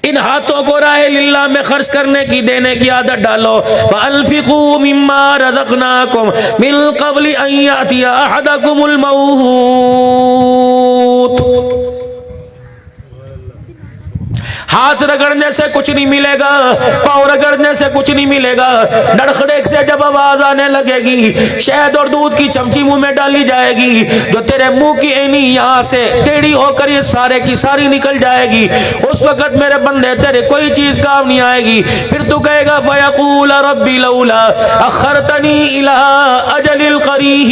इन हाथों को राह लिल्लाह में खर्च करने की, देने की आदत डालो। वअन्फिकू मिम्मा रज़क़नाकुम मिन क़ब्लि अन यातिया अहदकुमुल मौत। हाथ रगड़ने से कुछ नहीं मिलेगा, पाँव रगड़ने से कुछ नहीं मिलेगा। डड़खड़ेक से जब आवाज आने लगेगी, शहद और दूध की चमची मुंह में डाली जाएगी, जो तेरे मुंह की एनी यहाँ से टेढ़ी होकर ये सारे की सारी निकल जाएगी। उस वक्त मेरे बंदे तेरे कोई चीज काम नहीं आएगी। फिर तू कहेगा फयक़ूल रब्बी लौला अख़रतनी इला अजलिल क़रीब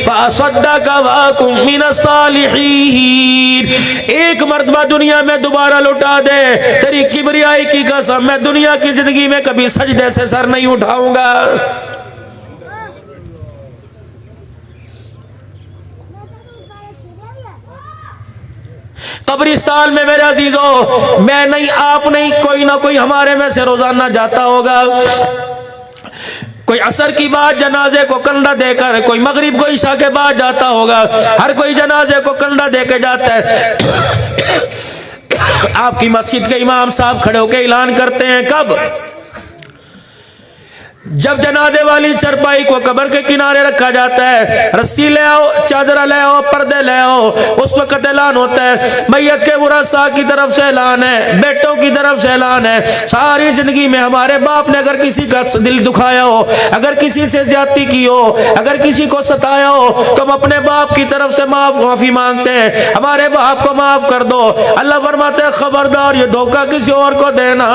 फ़असद्दक़ व अकुन मिनस सालिहीन। एक मर्तबा दुनिया में दोबारा लौटा दे, तेरी किबरियाई की कसम, मैं दुनिया की जिंदगी में कभी सजदे से सर नहीं उठाऊंगा। कब्रिस्तान में मेरे अजीजों, मैं नहीं, आप नहीं, कोई ना कोई हमारे में से रोजाना जाता होगा। कोई असर की बात जनाजे को कंधा देकर, कोई मगरिब को ईशा के बाद जाता होगा। हर कोई जनाजे को कंधा देकर जाता है। आपकी मस्जिद के इमाम साहब खड़े होकर ऐलान करते हैं, कब? जब जनाजे वाली चरपाई को कब्र के किनारे रखा जाता है, रस्सी ले आओ, चादर ले आओ, पर्दे ले आओ, उस वक्त ऐलान होता है। मैयत के वरासा की तरफ से ऐलान है, बेटों की तरफ से ऐलान है। सारी जिंदगी में हमारे बाप ने अगर किसी का दिल दुखाया हो, अगर किसी से ज्यादती की हो, अगर किसी को सताया हो, तो हम अपने बाप की तरफ से माफी मांगते हैं, हमारे बाप को माफ कर दो। अल्लाह फरमाते हैं, खबरदार ये धोखा किसी और को देना।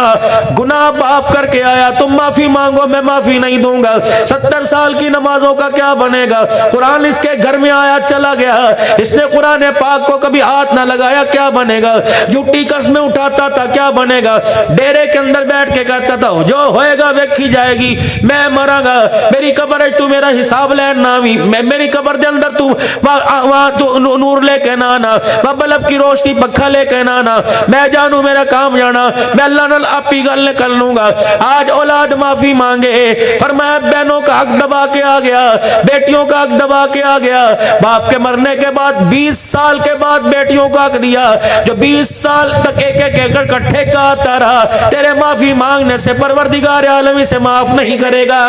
गुनाह बाप करके आया, तुम माफी मांगो, मैं माफी नहीं दूंगा। 70 साल की नमाजों का क्या बनेगा? कुरान इसके घर में आया चला गया, इसने कुरान पाक को कभी हाथ ना लगाया, क्या बनेगा? झूठी कस्में उठाता था, क्या बनेगा? डेरे के अंदर बैठ के कहता था, जो होएगा वेखी जाएगी, मैं मरांगा, मेरी कब्र है, तू मेरा हिसाब लेना, मेरी कब्र के अंदर तू वहां तू नूर लेके ना आना, बल्ब की रोशनी पक्का लेके ना आना, मैं जानू मेरा काम जाना, मैं अल्लाह नाल आप ही गल कर लूंगा। आज औलाद माफी मांगे, फरमाया बहनों का हक दबा के आ गया, बेटियों का हक दबा के आ गया। बाप के मरने के बाद 20 साल के बाद बेटियों का हक दिया, जो 20 साल तक एक एक एकड़ इकट्ठे का आता रहा, तेरे माफी मांगने से परवरदिगार आलम इसे माफ नहीं करेगा।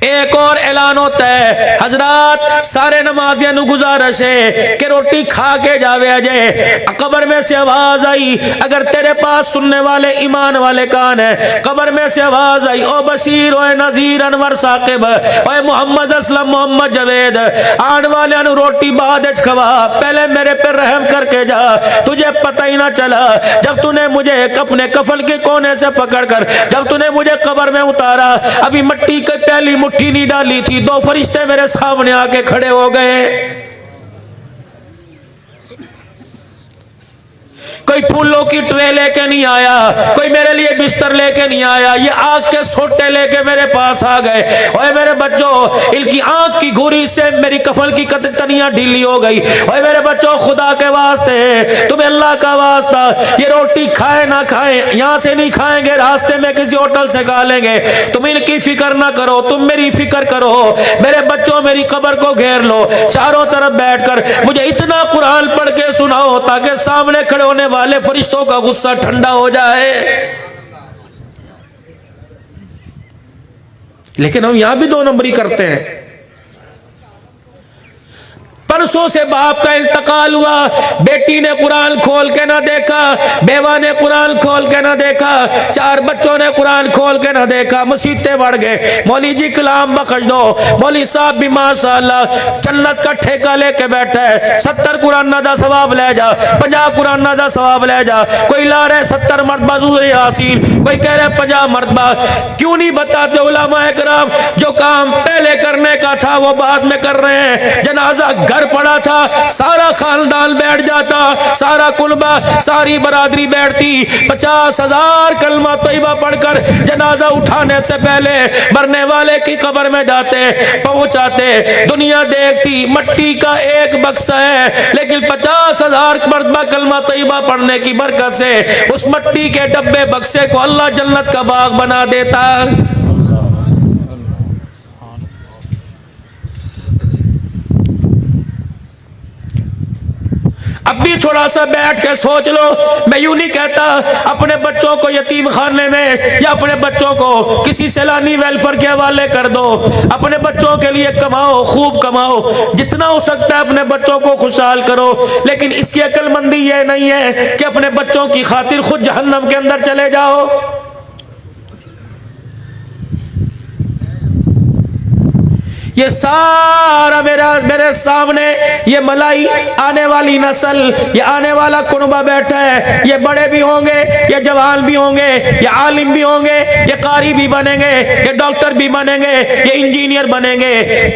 एक और ऐलान होता है, हजरात सारे नमाजियां नु गुजारिश है कि रोटी खा के जावे अजय। कब्र में से आवाज आई, अगर तेरे पास सुनने वाले ईमान वाले कान है, कब्र में से आवाज आई, ओ बशीर, ओ नजीर, अनवर साकिब, ओ मोहम्मद असलम, मोहम्मद जवेद, आने वाले नु रोटी बाद खवा, पहले मेरे पे रहम करके जा। तुझे पता ही ना चला, जब तूने मुझे अपने कफन के कोने से पकड़कर, जब तूने मुझे कब्र में उतारा, अभी मिट्टी की पहली मुट्ठी नहीं डाली थी, 2 फरिश्ते मेरे सामने आके खड़े हो गए। कोई फूलों की ट्रे लेके नहीं आया, कोई मेरे लिए बिस्तर लेके नहीं आया, ये आग के सोटे लेके मेरे पास आ गए। ओए मेरे बच्चों, इनकी आंख की घुरी से मेरी कफन की तनियां ढीली हो गई। ओए मेरे बच्चों, खुदा के वास्ते, तुम्हें अल्लाह का वास्ता, ये रोटी खाए ना खाए, यहाँ से नहीं खाएंगे, रास्ते में किसी होटल से खा लेंगे, तुम इनकी फिक्र ना करो, तुम मेरी फिक्र करो। मेरे बच्चों, मेरी कब्र को घेर लो, चारों तरफ बैठकर मुझे इतना कुरान पढ़ के सुनाओ ताकि सामने खड़े होने वाले फरिश्तों का गुस्सा ठंडा हो जाए। लेकिन हम यहां भी 2 नंबरी करते हैं। परसों से बाप का इंतकाल हुआ, बेटी ने कुरान खोल के ना देखा, बेवा ने कुरान खोल के ना देखा, 4 बच्चों ने कुरान खोल के ना देखा, मुसीबतें बढ़ गए। मौली जी कलाम बख्श दो, मौली साहब भी माशाअल्लाह जन्नत का ठेका लेके बैठा है, 70 कुरान दा सवाब ले जा, 50 कुरान दा सवाब ले जा। कोई ला रहे 70 मरतबा सूरह यासीन, कोई कह रहे 50 मरतबा। क्यों नहीं बताते उलमाए किराम, जो काम पहले करने का था वो बाद में कर रहे हैं। जनाजा घर पड़ा था, सारा खानदान बैठ जाता, सारा कुलबा, सारी बरादरी बैठती, 50,000 कलमा तैयबा पढ़कर जनाजा उठाने से पहले मरने वाले की कब्र में जाते, पहुंचाते। दुनिया देखती मट्टी का एक बक्सा है, लेकिन 50,000 मरतबा कलमा तैयबा पढ़ने की बरकत से उस मट्टी के डब्बे बक्से को अल्लाह जन्नत का बाग बना देता। भी थोड़ा सा बैठ के सोच लो। मैं यूं नहीं कहता अपने बच्चों को यतीम खाने में या अपने बच्चों को किसी सैलानी वेलफेयर के हवाले कर दो। अपने बच्चों के लिए कमाओ, खूब कमाओ, जितना हो सकता है अपने बच्चों को खुशहाल करो, लेकिन इसकी अक्लमंदी ये नहीं है कि अपने बच्चों की खातिर खुद जहन्नम के अंदर चले जाओ। ये सारा मेरे सामने ये मलाई आने वाली नस्ल, ये आने वाला कुनबा बैठा है। ये बड़े भी होंगे, ये जवान भी होंगे, ये आलिम भी होंगे, ये कारी भी बनेंगे, ये डॉक्टर भी बनेंगे, ये इंजीनियर बनेंगे।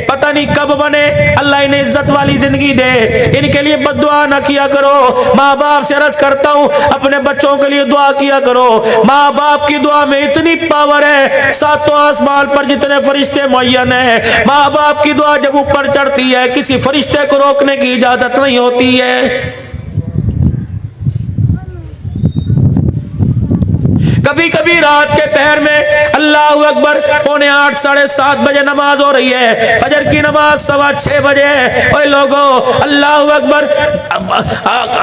पता नहीं कब बने, अल्लाह इन्हें इज्जत वाली जिंदगी दे। इनके लिए बद्दुआ ना किया करो। माँ बाप से अर्ज करता हूँ अपने बच्चों के लिए दुआ किया करो। माँ बाप की दुआ में इतनी पावर है, सातों आसमान पर जितने फरिश्ते मुअय्यन है, माँ बाप की दुआ जब ऊपर चढ़ती है किसी फरिश्ते को रोकने की इजाजत नहीं होती है। कभी कभी रात के पहर में अल्लाह अकबर 7:45 7:30 बजे नमाज हो रही है, फजर की नमाज 6:15 बजे है। ओए लोगों, अल्लाह अकबर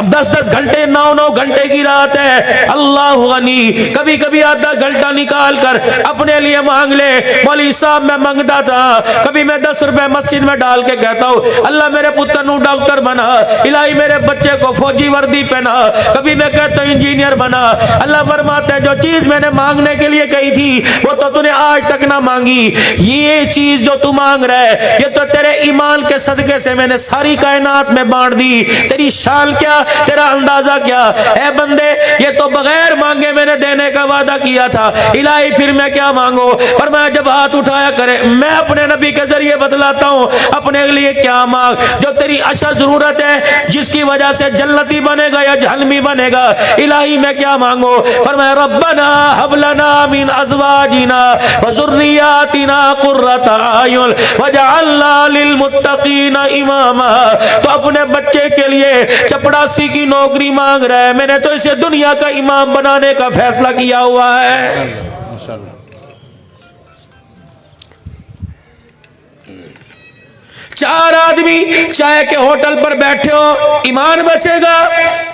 10-10 घंटे 9-9 घंटे की रात है। अल्लाह गनी, कभी कभी आधा घंटा निकाल कर अपने लिए मांग ले। मौलवी साहब मैं मांगता था, कभी मैं 10 रुपए मस्जिद में डाल के कहता हूँ अल्लाह मेरे पुत्र नू डॉक्टर बना, इलाही मेरे बच्चे को फौजी वर्दी पहना। कभी मैं कहता हूँ इंजीनियर बना। अल्लाह फरमाता है जो चीज मैंने मांगने के लिए कही थी वो तो तूने आज तक ना मांगी। ये चीज जो तू मांग रहा है ये तो तेरे ईमान के सदके से मैंने सारी कायनात में बांट दी। तेरी शान क्या, तेरा अंदाजा क्या है बंदे, ये तो बगैर मांगे मैंने देने का वादा किया था। इलाही फिर मैं क्या मांगू? फरमाया जब हाथ उठाया करे मैं अपने नबी के जरिए बतलाता हूँ अपने लिए क्या मांग, जो तेरी अच्छा जरूरत है, जिसकी वजह से जन्नती बनेगा या जहन्नमी बनेगा। इलाही मैं क्या मांगू? फरमाया रब्बना हब लना मिन अज़वाजिना व ज़ुर्रियातिना कुर्रता अयुन वजअलना लिल मुत्तकीना इमामा। तो अपने बच्चे के लिए चपड़ासी की नौकरी मांग रहा है, मैंने तो इसे दुनिया का इमाम बनाने का फैसला किया हुआ है। माशाअल्लाह। चार आदमी चाय के होटल पर बैठे हो, ईमान बचेगा?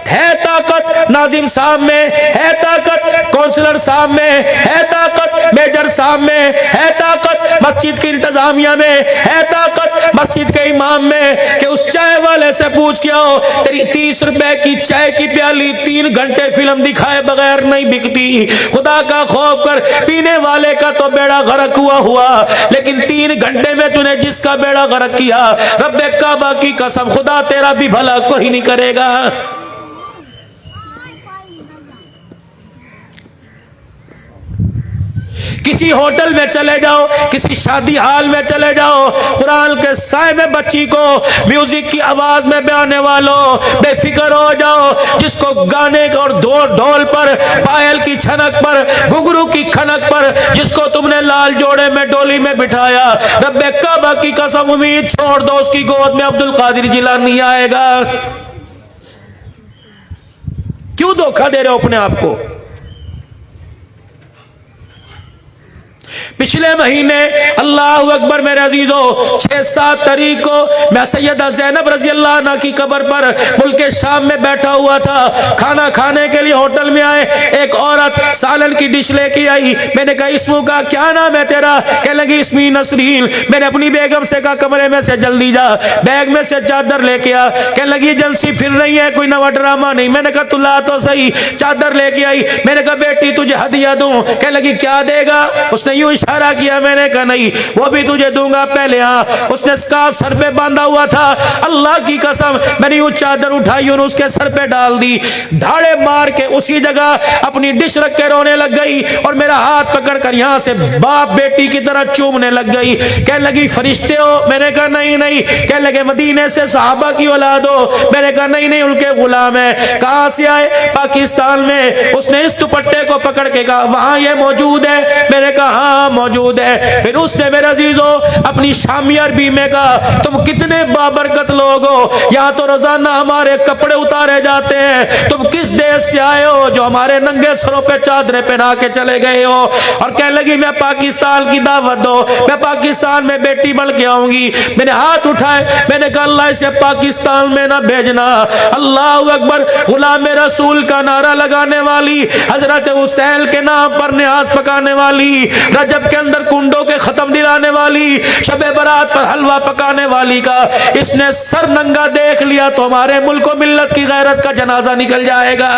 है ताकत नाजिम साहब में, है ताकत काउंसलर साहब में, है ताकत मेजर साहब में, है ताकत मस्जिद की इंतजामिया में, है ताकत मस्जिद के इमाम में कि उस चाय वाले से पूछ के आओ तेरी 30 रुपए की चाय की प्याली 3 घंटे फिल्म दिखाए बगैर नहीं बिकती। खुदा का खौफ कर, पीने वाले का तो बेड़ा गर्क हुआ, लेकिन 3 घंटे में तूने जिसका बेड़ा गर्क किया, रब्बे काबा की कसम खुदा तेरा भी भला कोई नहीं करेगा। किसी होटल में चले जाओ, किसी शादी हाल में चले जाओ, कुरान के साए में बच्ची को म्यूजिक की आवाज में बयाने वालों बेफिक्र हो जाओ। जिसको गाने और ढोल पर, पायल की छनक पर, घुंघरू की खनक पर, जिसको तुमने लाल जोड़े में डोली में बिठाया, रब्बे काबा की कसम उम्मीद छोड़ दो उसकी गोद में अब्दुल कादिर जिलानी आएगा। क्यों धोखा दे रहे हो अपने आप को? पिछले महीने अल्लाह अकबर मेरे अजीजों 6-7 तारीख को मैं सैयदा ज़ैनब रजी अल्लाह अन्हा की कब्र पर मुल्के शाम में बैठा हुआ था। खाना खाने के लिए होटल में आए, एक औरत सालन की डिश लेके आई। मैंने कहा इसमू का क्या नाम है तेरा? कहने लगी इसमी नसरीन। मैंने अपनी बेगम से कहा कमरे में से जल्दी जा, बैग में से चादर लेके आ। कहने लगी जलसी फिर रही है, कोई नवा ड्रामा नहीं। मैंने कहा तू ला तो सही। चादर लेके आई। मैंने कहा बेटी तुझे हदिया दूं। कहने लगी क्या देगा? उसने यूं इशारा किया। मैंने कहा नहीं वो भी तुझे दूंगा, पहले हाँ। उसने स्कार्फ सर पे बांधा हुआ था, अल्लाह की कसम मैंने यूं चादर उठाई और उसके सर पे डाल दी। धाड़े मार के उसी जगह अपनी डिश रख के रोने लग गई और मेरा हाथ पकड़ कर यहाँ से बाप बेटी की तरह चूमने लग गई। कहने लगी फरिश्ते हो? मैंने कहा नहीं नहीं। कहने लगे मदीने से सहाबा की औलाद हो? मैंने कहा नहीं नहीं उनके गुलाम है। कहाँ से आए? पाकिस्तान में। उसने इस दुपट्टे को पकड़ के कहा वहां ये मौजूद है? मैंने कहा हाँ यहाँ मौजूद है। फिर उसने मेरे अजीजों अपनी शामी अरबी में कहा, तुम कितने बाबरकत लोग हो, यहाँ तो रोजाना हमारे कपड़े उतारे जाते हैं, तुम किस देश से आए हो जो हमारे नंगे सरों पे चादरें पहना के चले गए हो। और कहने लगी मैं पाकिस्तान की दावत दो, मैं पाकिस्तान में बेटी बन के आऊंगी। मैंने हाथ उठाए, मैंने कहा अल्लाह इसे पाकिस्तान में ना भेजना। अल्लाह अकबर। गुलाम रसूल का नारा लगाने वाली, हजरत हुसैन के नाम पर न्याज पकाने वाली, रजब के अंदर कुंडों के खत्म दिलाने वाली, शबे बरात पर हलवा पकाने वाली का इसने सर नंगा देख लिया तो हमारे मुल्क मिल्लत की गैरत का जनाजा निकल जाएगा।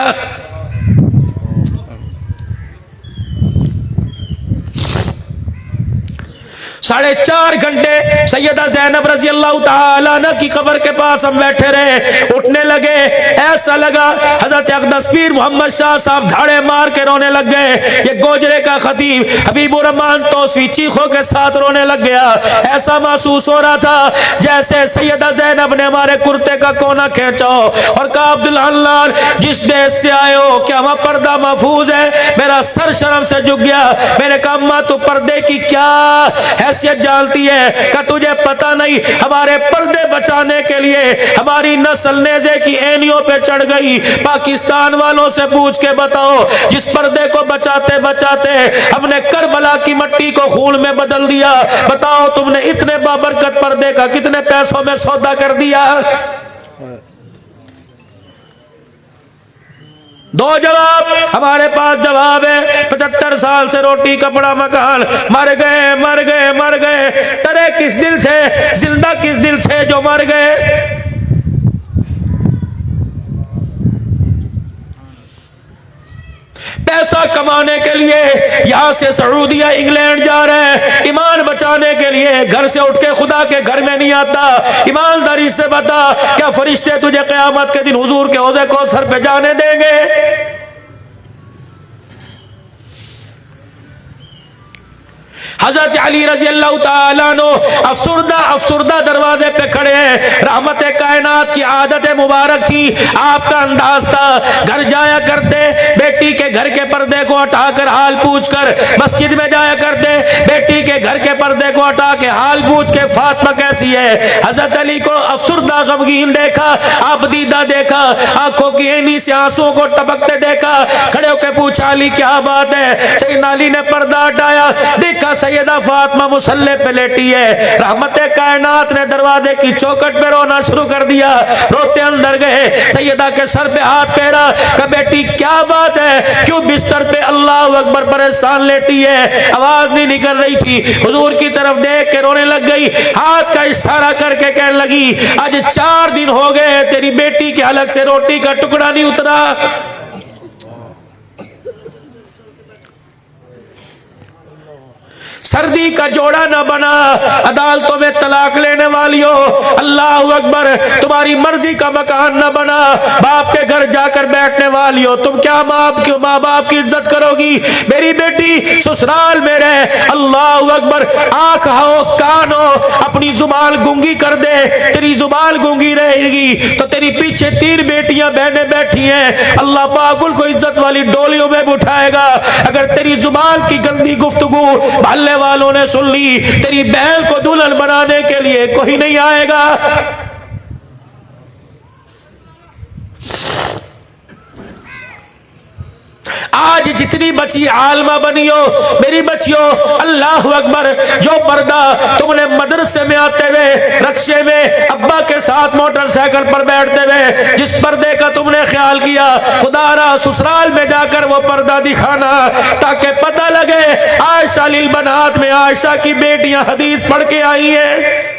4.5 घंटे सैयदा ज़ैनब रज़ी अल्लाह ताला अन्हा की कब्र के पास हम बैठे रहे। उठने लगे, ऐसा लगा हजरत अक़दस पीर मोहम्मद शाह साहब धाड़े मार के रोने लग गए। ये गोजरे का खतीब हबीबुर रहमान तौसी चीखों के साथ रोने लग गया। ऐसा महसूस हो रहा था जैसे सैयदा ज़ैनब ने हमारे कुर्ते का कोना खींचा और कहा, अब्दुल अल्लाह जिस देश से आए हो क्या वहाँ पर्दा महफूज है? मेरा सर शर्म से झुक गया। मैंने कहा अम्मा तू पर्दे की क्या हैसियत जानती है? क्या तुझे पता नहीं हमारे पर्दे बचाने के लिए हमारी नस्ल नेज़े की एनियों पे चढ़ गई। पाकिस्तान वालों से पूछ के बताओ, जिस पर्दे को बचाते बचाते हमने करबला की मट्टी को खून में बदल दिया, बताओ तुमने इतने बाबरकत पर्दे का कितने पैसों में सौदा कर दिया? 2 जवाब हमारे पास जवाब है। 75 साल से रोटी कपड़ा मकान, मर गए मर गए मर गए। तरे किस दिल थे, जिंदा किस दिल थे जो मर गए? पैसा कमाने के लिए यहां से सऊदीया इंग्लैंड जा रहे हैं, ईमान बचाने के लिए घर से उठ के खुदा के घर में नहीं आता। ईमानदारी से बता, क्या फरिश्ते तुझे क़यामत के दिन हुजूर के हौज़े कौसर पे जाने देंगे? हजरत अली रजी अल्लाह ताला अन्हु अफसुर्दा दरवाजे पे खड़े हैं। रहमत कायनात की आदत मुबारक थी, आपका अंदाज था, घर जाया करते बेटी के घर के पर्दे को हटाकर हाल पूछ कर, मस्जिद में जाया करते बेटी के घर के पर्दे को हटा के हाल पूछ के फातिमा कैसी है। हजरत अली को अफसुर्दा गमगीन देखा, आबदीदा देखा, आंखों की ऐनी से आंसुओं को टपकते देखा। खड़े होकर पूछा अली क्या बात है? सैयदना अली ने पर्दा हटाया, देखा सैयदा फातिमा मुसल्ले पे लेटी है। रहमत कायनात ने दरवाजे की चौखट पे रोना शुरू कर दिया। रोते अंदर गए, सैयदा के सर पे हाथ फेरा, कहा बेटी क्या बात है, क्यों बिस्तर पे अल्लाह अकबर परेशान लेटी है? आवाज नहीं निकल रही थी। हुजूर की तरफ देख के रोने लग गई, हाथ का इशारा करके कहने लगी, आज 4 दिन हो गए तेरी बेटी के हलक से रोटी का टुकड़ा नहीं उतरा। सर्दी का जोड़ा न बना, अदालतों में तलाक लेने वाली हो, अल्लाह अकबर, तुम्हारी मर्जी का मकान न बना, बाप के घर जाकर बैठने वाली हो, तुम क्या माँ बाप की इज्जत करोगी? मेरी बेटी ससुराल में रहे, अल्लाह अकबर, आंख हो कान हो, अपनी जुबान गूंगी कर दे। तेरी जुबान गूंगी रहेगी तो तेरी पीछे 3 बेटियां बहनें बैठी हैं, अल्लाह पाक उनको इज्जत वाली डोलियों में उठाएगा। अगर तेरी जुबान की गंदी गुफ्तगू भल्ले वालों ने सुन ली, तेरी बहन को दुल्हन बनाने के लिए कोई नहीं आएगा। आज जितनी बची आलमा बनी हो मेरी बच्चियों, अल्लाह अकबर, जो पर्दा तुमने मदरसे में आते हुए रक्शे में अब्बा के साथ मोटरसाइकिल पर बैठते हुए जिस पर्दे का तुमने ख्याल किया, खुदारा ससुराल में जाकर वो पर्दा दिखाना ताकि पता लगे आयशा लिल बनात में आयशा की बेटियां हदीस पढ़ के आई हैं।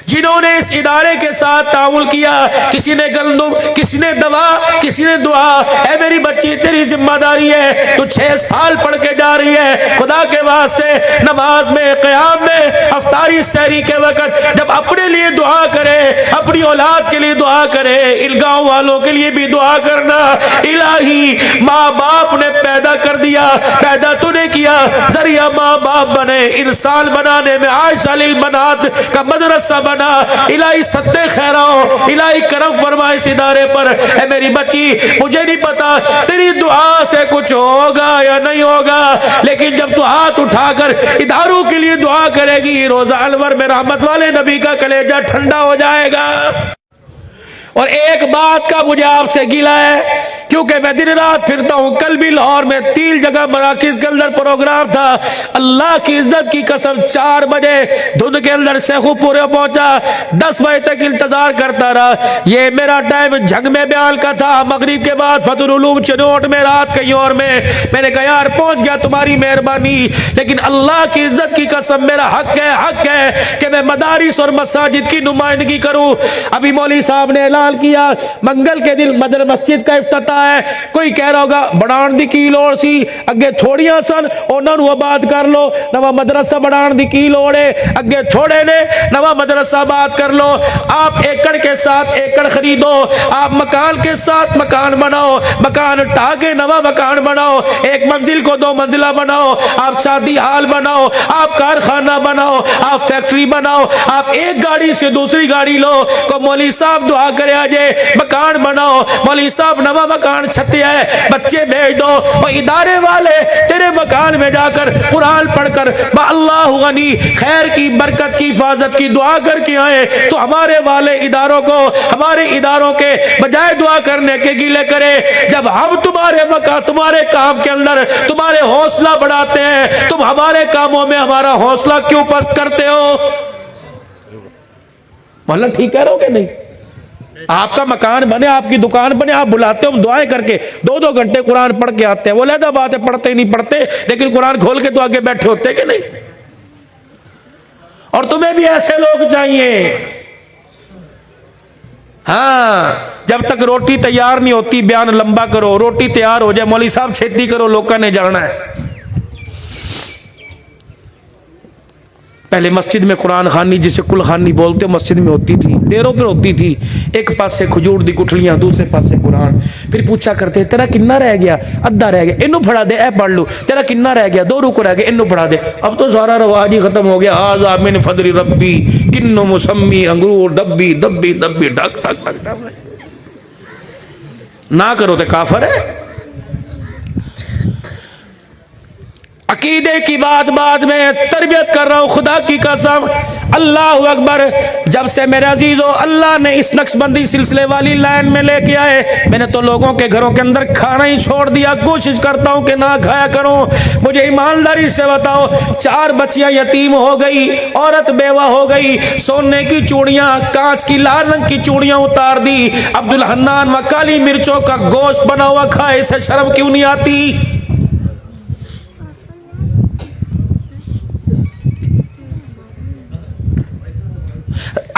जिन्होंने इस इदारे के साथ ताउल किया, किसी ने गंदुम, किसी ने दवा, किसी ने दुआ। ऐ मेरी बच्ची तेरी जिम्मेदारी है, तू 6 साल पढ़ के जा रही है, खुदा के वास्ते नमाज में, क़याम में, अफ्तारी सहरी के वक्त जब अपने लिए दुआ करे, अपनी औलाद के लिए दुआ करे, इन गाँव वालों के लिए भी दुआ करना। इलाही माँ बाप ने पैदा कर दिया, पैदा तूने किया, जरिया माँ बाप बने, इंसान बनाने में आयशा लिल बनात का मदरसा बना बना, इलाही सत्ते खैराओ, इलाही करम फरमा इस इदारे पर। ए मेरी बच्ची, मुझे नहीं पता तेरी दुआ से कुछ होगा या नहीं होगा, लेकिन जब तू हाथ उठाकर इदारों के लिए दुआ करेगी, रोजा अनवर में रहमत वाले नबी का कलेजा ठंडा हो जाएगा। और एक बात का मुझे आपसे गिला है, क्योंकि मैं दिन रात फिरता हूं। कल भी लाहौर में 3 जगह मराकिज के अंदर प्रोग्राम था। अल्लाह की इज्जत की कसम 4 बजे धुंध के अंदर शेखुपुरे पहुंचा, 10 बजे तक इंतजार करता रहा। ये मेरा टाइम झंग में बयान का था, मगरिब के बाद फतहुल उलूम चिनोट में, रात कहीं और में। मैंने कहा यार पहुंच गया, तुम्हारी मेहरबानी, लेकिन अल्लाह की इज्जत की कसम मेरा हक है कि मैं मदारिस और मसाजिद की नुमाइंदगी करूं। अभी मौलवी साहब ने ऐलान किया मंगल के दिन मदर मस्जिद का इफ्तिताह है। कोई कह रहा होगा बढ़ाण दी की लोड़ सी, अगे छोड़ियां सन उन्हां नूं आबाद कर लो, नवा मदरसा बढ़ाण दी की लोड़ है, अगे छोड़े ने नवा मदरसा आबाद कर लो। आप एकड़ के साथ एकड़ खरीदो, आप मकान के साथ मकान बनाओ, मकान ढा के नवा मकान बनाओ, 1 मंजिल को 2 मंजिला बनाओ, आप शादी हाल बनाओ, आप कारखाना बनाओ, आप फैक्ट्री बनाओ, आप एक गाड़ी से दूसरी गाड़ी लो। को मौलवी साहब दुआ करे आजे मकान बनाओ, मौलवी साहब नवा मकान छत्ते है, बच्चे भेज दो। और इदारे वाले तेरे मकान में जाकर कुरान पढ़कर अल्लाह गनी खैर की बरकत की हिफाजत की दुआ करके आए, तो हमारे वाले इदारों को, हमारे इदारों के बजाय दुआ करने के गिले करे। जब हम तुम्हारे मकान, तुम्हारे काम के अंदर तुम्हारे हौसला बढ़ाते हैं, तुम हमारे कामों में हमारा हौसला क्यों पस्त करते हो? मतलब ठीक कह रहे हो कि नहीं? आपका मकान बने, आपकी दुकान बने, आप बुलाते हो, हम दुआएं करके 2-2 घंटे कुरान पढ़ के आते हैं। वो लहदा बात है, पढ़ते ही नहीं पढ़ते, लेकिन कुरान खोल के तो आगे बैठे होते कि नहीं? और तुम्हें भी ऐसे लोग चाहिए। हाँ, जब तक रोटी तैयार नहीं होती बयान लंबा करो, रोटी तैयार हो जाए मौलवी साहब छेती करो, लोगों ने जाना है। पहले मस्जिद में कुरान खानी, जिसे कुल खानी बोलते हो, मस्जिद में होती थी, देरों पर होती थी। एक पास से खजूर दी गुठलियां, दूसरे पास से कुरान। फिर पूछा करते तेरा किन्ना रह गया? अद्धा रह गया, इन्नू फड़ा दे, ए पढ़ लू। तेरा किन्ना रह गया? 2 रुको रह गए, इन्नू फड़ा दे। अब तो सारा रवाज ही खत्म हो गया। हाज़ा मिन फदली रब्बी किन्नो मुसम्मी अंगूर दब्बी दब्बी दब्बी ढक ढक ढक ढक। ना करो तो काफर है। अकीदे की बात बाद में तरबियत कर रहा हूं, खुदा की कसम। अल्लाह अकबर। जब से मेरे अजीजों अल्लाह ने इस नक्शबंदी सिलसिले वाली लाइन में लेके आए, मैंने तो लोगों के घरों के अंदर खाना ही छोड़ दिया। कोशिश करता हूं कि ना खाया करूं। मुझे ईमानदारी से बताओ, 4 बच्चियां यतीम हो गई, औरत बेवा हो गई, सोने की चूड़ियां, कांच की लाल रंग की चूड़ियां उतार दी, अब्दुल हन्नान व काली मिर्चों का गोश्त बना हुआ खाए, इसे शर्म क्यों नहीं आती?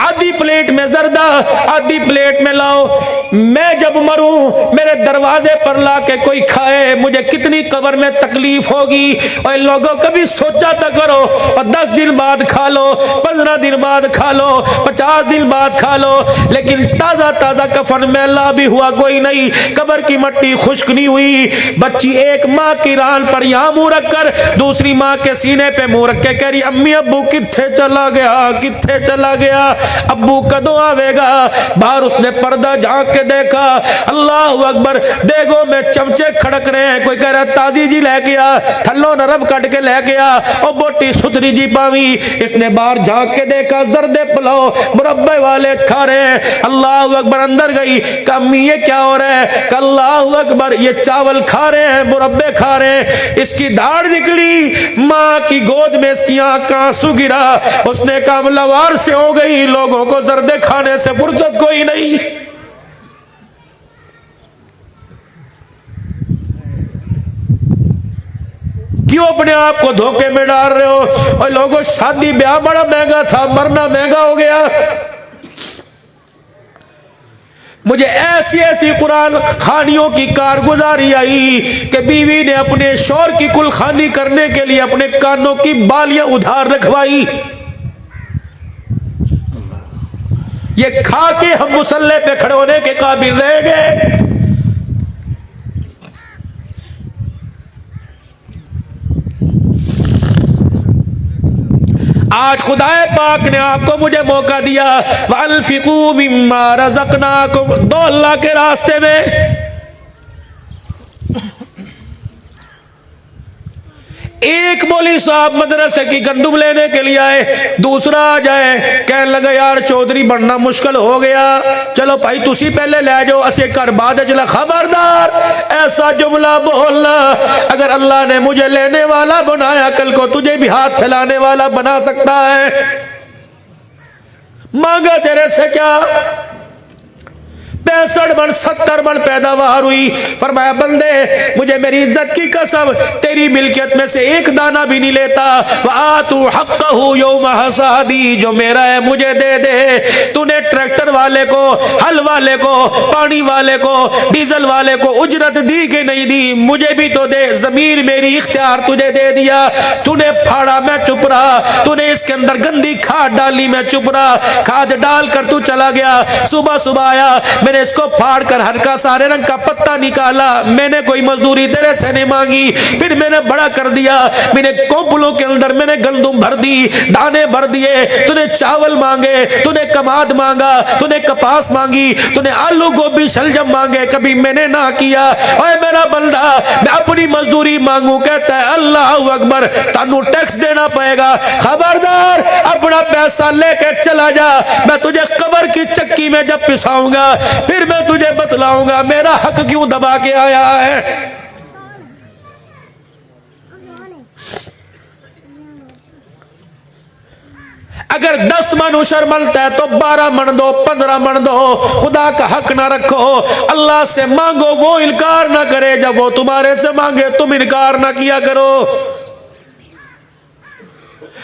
आधी प्लेट में जर्दा, आधी प्लेट में लाओ। मैं जब मरूं मेरे दरवाजे पर लाके कोई खाए, मुझे कितनी कब्र में तकलीफ होगी। और लोगों कभी सोचा तो करो। और 10 दिन बाद खा लो, 15 दिन बाद खा लो, 50 दिन बाद खा लो, लेकिन ताजा ताजा कफन मैला भी हुआ कोई नहीं, कब्र की मट्टी खुश्क नहीं हुई। बच्ची एक माँ की रान पर यहाँ मुंह रख कर दूसरी माँ के सीने पे मुंह रख के कह रही, अम्मी अब्बू कित्थे चला गया, कित्थे चला गया, अब्बू कदों आवेगा? बाहर उसने पर्दा झांक के देखा, अल्लाह अकबर, देखो में चमचे खड़क रहे हैं। कोई कह रहा ताजी जी ले गया, थल्लो नरम कट के ले गया, और बोटी सुथरी जी पावी। इसने बाहर झांक के देखा, जर्दे पुलाव मुरब्बे वाले खा रहे हैं। अल्लाह अकबर, अंदर गई, कम्मी ये क्या हो रहा है? अल्लाह अकबर, ये चावल खा रहे हैं, मुरब्बे खा रहे हैं। इसकी दाढ़ निकली, माँ की गोद में इसकी आंख आंसू गिरा। उसने कहा लवार से हो गई, लोगों को जर्दे खाने से फुर्सत कोई नहीं। क्यों अपने आप को धोखे में डाल रहे हो? और लोगों, शादी ब्याह बड़ा महंगा था, मरना महंगा हो गया। मुझे ऐसी ऐसी कुरान खानियों की कारगुजारी आई कि बीवी ने अपने शौहर की कुल खानी करने के लिए अपने कानों की बालियां उधार रखवाई। ये खा के हम मुसल्ले पे खड़े होने के काबिल रह गए। आज खुदाए पाक ने आपको मुझे मौका दिया, वअनफिकू मिम्मा रज़क़नाकुम, दो अल्लाह के रास्ते में। एक मौलवी साहब मदरसे की गंदुम लेने के लिए आए, दूसरा आ जाए कहने लगे यार चौधरी बनना मुश्किल हो गया, चलो भाई तुसी पहले ले जाओ असे घर बाद चला। खबरदार ऐसा जुमला बोलना, अगर अल्लाह ने मुझे लेने वाला बनाया कल को तुझे भी हाथ फैलाने वाला बना सकता है। मांगा तेरे से क्या, 65 मन 70 मन पैदावार हुई। फरमाया बंदे मुझे मेरी इज्जत की कसम तेरी मिल्कियत में से एक दाना भी नहीं लेता। वआतू हक़्क़हू यौम हसादी, जो मेरा है मुझे दे दे। तूने ट्रैक्टर वाले को, हल वाले को, पानी वाले को, डीजल वाले को उजरत दी कि नहीं दी, मुझे भी तो दे। जमीन मेरी इख्तियार तुझे दे दिया, तूने फाड़ा मैं चुप रहा, तूने इसके अंदर गंदी खाद डाली मैं चुप रहा, खाद डालकर तू चला गया। सुबह सुबह आया, मैंने इसको फाड़ कर हल्का सारे रंग का पत्ता निकाला, मैंने कोई मजदूरी तेरे से नहीं मांगी, फिर मैंने बड़ा कर दिया, मैंने कोपलों के अंदर मैंने गंदुम भर दी, दाने भर दिए। तूने चावल मांगे, तूने कमाद मांगा, तूने कपास मांगी, तूने आलू गोभी शलजम मांगे, कभी मैंने ना किया। ओए मेरा बंदा मैं अपनी मजदूरी मांगू, कहता है अल्लाह अकबर, तानू टैक्स देना पड़ेगा। खबरदार अपना पैसा लेके चला जा, मैं तुझे कब्र की चक्की में जब पिसाऊंगा फिर मैं तुझे बतलाऊंगा मेरा हक क्यों दबा के आया है। अगर 10 मन उशर मिलता है तो 12 मन दो, 15 मन दो। खुदा का हक ना रखो, अल्लाह से मांगो वो इनकार ना करे, जब वो तुम्हारे से मांगे तुम इनकार ना किया करो।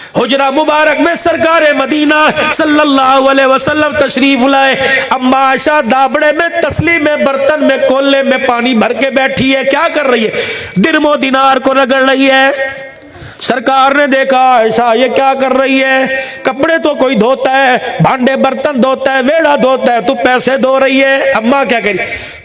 हुजरा मुबारक में सरकार मदीना सल्लल्लाहु अलैहि वसल्लम तशरीफ लाए। अम्मा आयशा दाबड़े में, तसली में, बर्तन में, कोले में पानी भर के बैठी है। क्या कर रही है? दिरमो दिनार को रगड़ रही है। सरकार ने देखा आयशा ये क्या कर रही है? कपड़े तो कोई धोता है, भांडे बर्तन धोता है, वेड़ा धोता है, तू पैसे धो रही है। अम्मा क्या करी?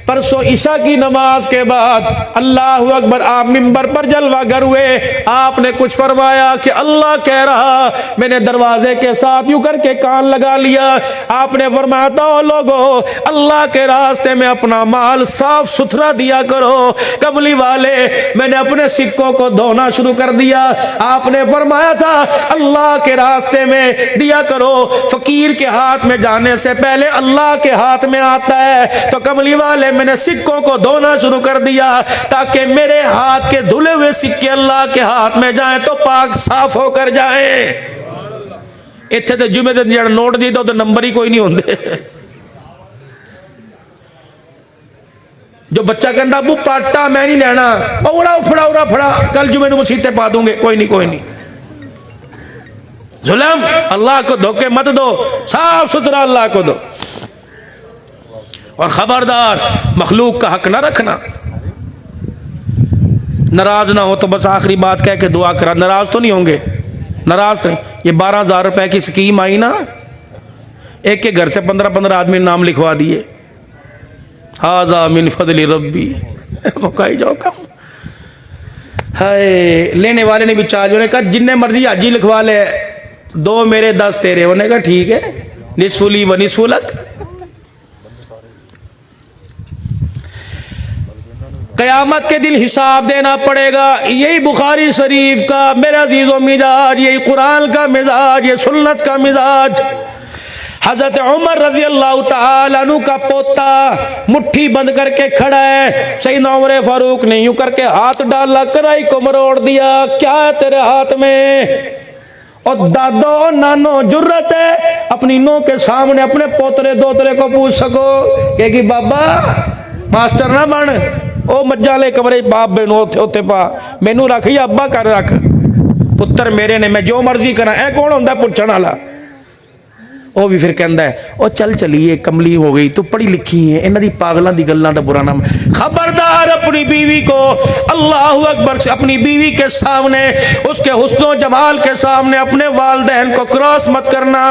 परसों ईशा की नमाज के बाद अल्लाह अकबर, आप मिंबर पर जलवागर हुए, आपने कुछ फरमाया कि अल्लाह कह रहा, मैंने दरवाजे के साथ यूं करके कान लगा लिया। आपने फरमाया तो लोगों अल्लाह के रास्ते में अपना माल साफ सुथरा दिया करो। कमली वाले मैंने अपने सिक्कों को धोना शुरू कर दिया। आपने फरमाया था अल्लाह के रास्ते में दिया करो, फकीर के हाथ में जाने से पहले अल्लाह के हाथ में आता है। तो कमली वाले मैंने सिक्कों को धोना शुरू कर दिया ताकि मेरे हाथ के धुले हुए सिक्के अल्लाह के हाथ में जाएं तो पाक साफ होकर जाएं। इत्थे तो जुमे दिन जड़ नोट दी तो नंबर ही कोई नहीं होंगे। जो बच्चा कहता अबू पाटा मैं नहीं लेना, उड़ा फड़ा उड़ा फड़ा, कल जुमे को मसीते पा दूंगे। कोई नहीं कोई नहीं। जुल्म अल्लाह को धोखे मत दो, साफ सुथरा अल्लाह को दो। और खबरदार मखलूक का हक ना रखना। नाराज ना हो तो बस आखिरी बात कह के दुआ करा। नाराज तो नहीं होंगे? नाराज नहीं। ये 12,000 रुपए की स्कीम आई ना, एक के घर से 15-15 आदमी नाम लिखवा दिए। हाजा मिन फजली रब्बी, मुकाई जाओ कम। हाय लेने वाले ने भी चार्ज, उन्हें कहा जिन्ने मर्जी हाजी लिखवा ले, 2 मेरे 10 तेरे। उन्हें कहा ठीक है, निस्फुली व निस्फुलक। क़यामत के दिन हिसाब देना पड़ेगा। यही बुखारी शरीफ का मेरे अजीज़ों मिजाज, यही कुरान का मिजाज, ये सुन्नत का मिजाज। हजरत उमर रजी अल्लाह तआला अन्हु का पोता मुट्ठी बंद करके खड़ा है। सैयदना उमर फारूक ने यूं करके हाथ डाला, कलाई को मरोड़ दिया। क्या है तेरे हाथ में? और दादो नानो जुर्रत है अपनी नो के सामने अपने पोतरे दोतरे को पूछ सको कि बाबा मास्टर ना बन, ओ मज्जा ले कमरे बाप बेनो उत्थे पा, मैनू रख या अब्बा कर रख, पुत्र मेरे ने मैं जो मर्जी करा। ए कौन होंदा पुछण वाला? ਉਹ भी फिर कहता है ਉਹ चल चलीए, कमली हो गई, तू पढ़ी लिखी है, इन्हां दी पागलों दी गल्लां दा बुरा नाम। खबरदार अपनी बीवी को अल्लाह अकबर से, अपनी बीवी के सामने, उसके हुस्न जमाल के सामने अपने वालिदैन को क्रॉस मत करना।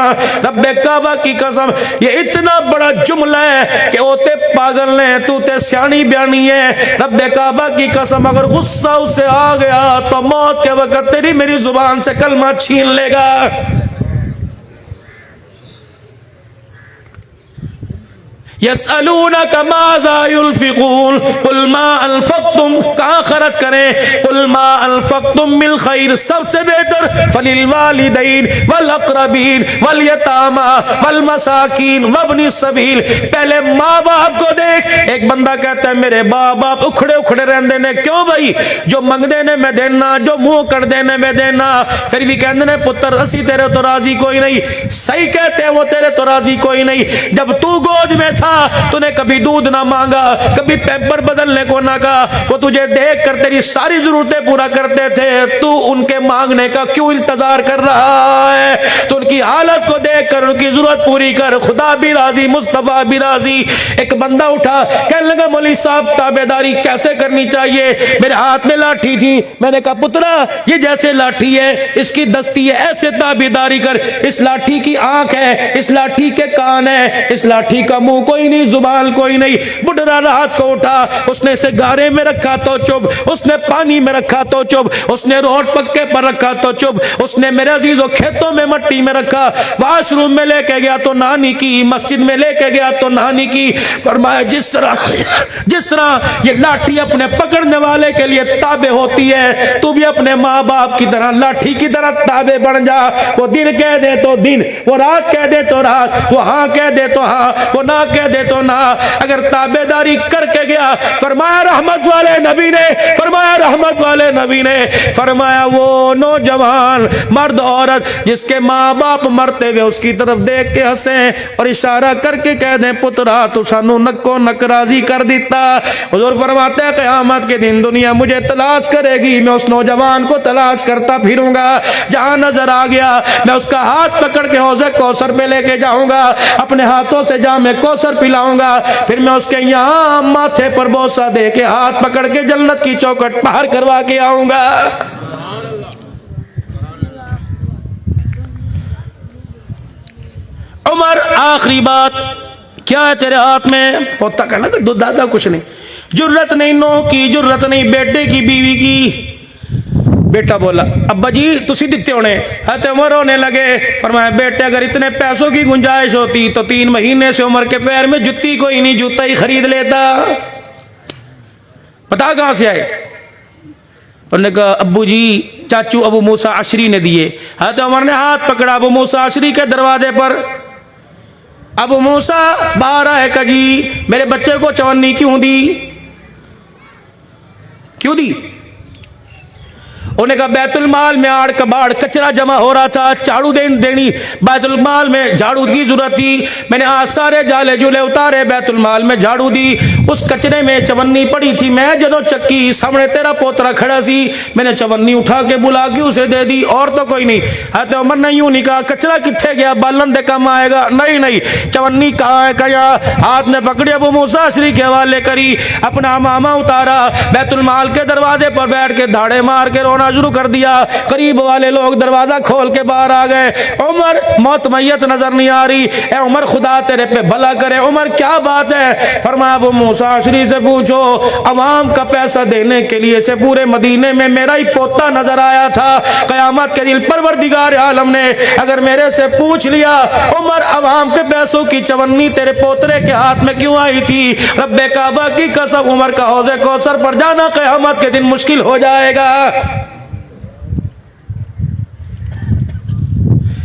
रब्बे काबा की कसम, ये इतना बड़ा जुमला है कि वो ते पागल ने, तू ते सियानी बयानी है। रब्बे काबा की कसम, अगर गुस्सा उससे आ गया तो मौत के वक्त तेरी मेरी जुबान से कलमा छीन लेगा। यसअलूनका माज़ा युनफ़िक़ून कुल मा अनफ़क़्तुम, कहाँ खर्च करें, कुल मा अनफ़क़्तुम मिन खैर, सबसे बेहतर फलिल वालिदैन वल अक़रबीन वल यतामा वल मसाकीन वब्नि सबील। पहले माँ बाप को देख। एक बंदा कहता है मेरे माँ बाप उखड़े उखड़े रहते ने, क्यों भाई, जो मंगते ने मैं देना, जो मुंह कर देने मैं देना, फिर भी कहते ने पुत्र असी तेरे तो राजी कोई नहीं। सही कहते हैं वो, तेरे तो राजी कोई नहीं। जब तू गोद में था तूने कभी दूध ना मांगा, कभी पैम्पर बदलने को ना कहा, वो तुझे देख कर तेरी सारी जरूरतें पूरा करते थे, तू उनके मांगने का क्यों इंतजार कर रहा है? तो उनकी हालत को देख कर उनकी जरूरत पूरी कर, खुदा भी राजी मुस्तफा भी राजी। एक बंदा उठा, कहने लगा मौलवी साहब ताबेदारी कैसे करनी चाहिए? मेरे हाथ में लाठी थी, मैंने कहा पुत्रा ये जैसे लाठी है इसकी दस्ती है, ऐसे ताबेदारी कर। इस लाठी की आंख है, इस लाठी के कान है, इस लाठी का मुंह कोई नहीं, जुबान कोई नहीं। बुढ़ा रात को उठा, उसने इसे गारे में रखा तो चुप, उसने पानी में रखा तो चुप, उसने रोड पक्के पर रखा तो चुप, उसने मेरे अजीजों खेतों में मट्टी में रखा, वॉशरूम में लेके गया तो नहाने की, मस्जिद में लेके गया तो नहाने की। फरमाया जिस तरह ये लाठी अपने पकड़ने वाले के लिए ताबे होती है, तू भी अपने माँ बाप की तरह लाठी की तरह ताबे बन जा। वो दिन कह दे तो दिन, वो रात कह दे तो रात, वो हाँ कह दे तो हाँ, वो ना कह दे तो ना। अगर ताबेदारी करके गया, फरमाया रहमत वाले नबी ने, फरमाया रहमत वाले नबी ने, फरमाया वो नौजवान मर्द औरत जिसके माँ बाप मरते हुए उसकी तरफ देख के हंसे और इशारा करके कह दे पुत्रा तू सानू नक्को नक राजी कर दिता। हुजूर फरमाते हैं क़यामत के दिन दुनिया मुझे तलाश करेगी, मैं उस नौजवान को तलाश करता फिरूंगा, जहां नजर आ गया मैं उसका हाथ पकड़ के हौज़े कौसर पे लेके जाऊंगा, अपने हाथों से जामे कौसर पिलाऊंगा, फिर मैं उसके यहाँ माथे पर बोसा दे के हाथ पकड़ के जन्नत की चौखट पार करवा के आऊंगा। उमर आखिरी बात क्या है तेरे हाथ में? पोता कहना कि दो दादा कुछ नहीं, जुर्रत नहीं नो की, जुर्रत नहीं बेटे की बीवी की। बेटा बोला अब्बा जी तुसी दिते होने। हत उमर होने लगे, फरमाया बेटे अगर इतने पैसों की गुंजाइश होती तो 3 महीने से उमर के पैर में जुत्ती कोई नहीं, जूता ही खरीद लेता। पता कहां से आए? उन्होंने कहा अब्बू जी चाचू अबू मूसा अशरी ने दिए। हत उमर ने हाथ पकड़ा अबू मूसा अशरी के दरवाजे पर। अबू मूसा बाहर आए, का जी मेरे बच्चे को चवन्नी क्यों दी? क्यों दी? उन्हें कहा बैतुल माल में आड़ कबाड़ कचरा जमा हो रहा था, झाड़ू देनी, बैतुल माल में झाड़ू की जरूरत थी, मैंने आज सारे जाले जुले उतारे, बैतुल माल में झाड़ू दी, उस कचरे में चवन्नी पड़ी थी, मैं जदों चक्की सामने तेरा पोतरा खड़ा सी, मैंने चवन्नी उठा के बुला के उसे दे दी, और तो कोई नहीं। हत उमर ने यूं नहीं कहा कचरा किथे गया, बालन दे काम आएगा, नहीं नहीं चवन्नी कहाँ है, कया हाथ में पकड़ी अबू मूसा अशरी के हवाले करी, अपना मामा उतारा, बैतुल माल के दरवाजे पर बैठ के धाड़े मार के रोना शुरू कर दिया। करीब वाले लोग दरवाजा खोल के बाहर आ गए। उमर मौत मैयत नजर नहीं आ रही। ए उमर खुदा तेरे पे भला करे। उमर क्या बात है? फरमाया अबू मूसा अशरी से पूछो, अवाम का पैसा देने के लिए से पूरे मदीने में मेरा ही पोता नजर आया था। कयामत के दिन परवरदिगार आलम ने अगर मेरे से पूछ लिया उमर अवाम के पैसों की चवन्नी तेरे पोतरे के हाथ में क्यों आई थी, रब्बे काबा की कसम उमर का हौज़े कौसर पर जाना कयामत के दिन मुश्किल हो जाएगा।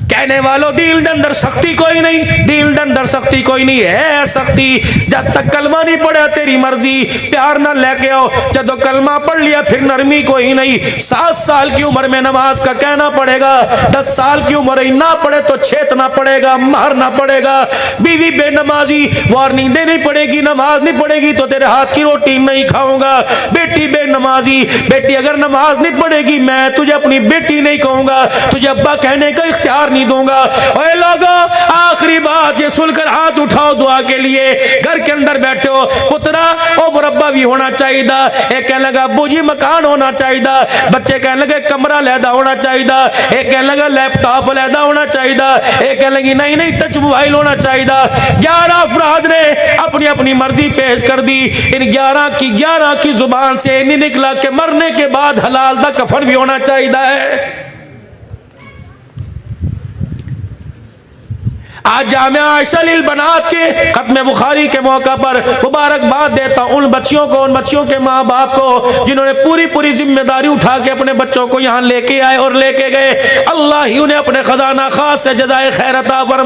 कहने वालों दिल के अंदर सख्ती कोई नहीं, दिल के अंदर सख्ती कोई नहीं है। सख्ती जब तक कलमा नहीं पढ़ा तेरी मर्जी, प्यार ना लेके आओ, जब कलमा पढ़ लिया फिर नरमी कोई नहीं। 7 साल की उम्र में नमाज का कहना पड़ेगा, 10 साल की उम्र ही ना पढ़े तो छेतना पड़ेगा, मारना पड़ेगा। बीवी बेनमाजी वार्निंग देनी पड़ेगी, नमाज नहीं पड़ेगी तो तेरे हाथ की रोटी नहीं खाऊंगा। बेटी बेनमाजी, बेटी अगर नमाज नहीं पढ़ेगी मैं तुझे अपनी बेटी नहीं कहूंगा, तुझे अब्बा कहने का इख्तियार नहीं दूंगा। ओए लोगो आखिरी बात ये सुनकर हाथ उठाओ दुआ के लिए। घर के अंदर बैठे हो, पुत्रा ओ मुरब्बा भी होना चाहिए, एक कहने लगा अब्बू जी मकान होना चाहिए, बच्चे कहने लगे कमरा लैदा होना चाहिए, एक कहने लगा लैपटॉप लैदा होना चाहिए, एक कहने लगी नहीं नहीं टच मोबाइल होना चाहिए। 11 अफराद ने अपनी अपनी मर्जी पेश कर दी। इन 11 की जुबान से नहीं निकला कि मरने के बाद हलाल दा कफन भी होना चाहिए। आज जामिया आयशा लिल बनात के खत्म बुखारी के मौका पर मुबारकबाद देता हूं उन बच्चियों को, उन बच्चियों के माँ बाप को जिन्होंने पूरी पूरी जिम्मेदारी उठा के अपने बच्चों को यहाँ लेके आए और लेके गए। अल्लाह ही उन्हें अपने खजाना खास से जज़ाए खैर अता फरमाए।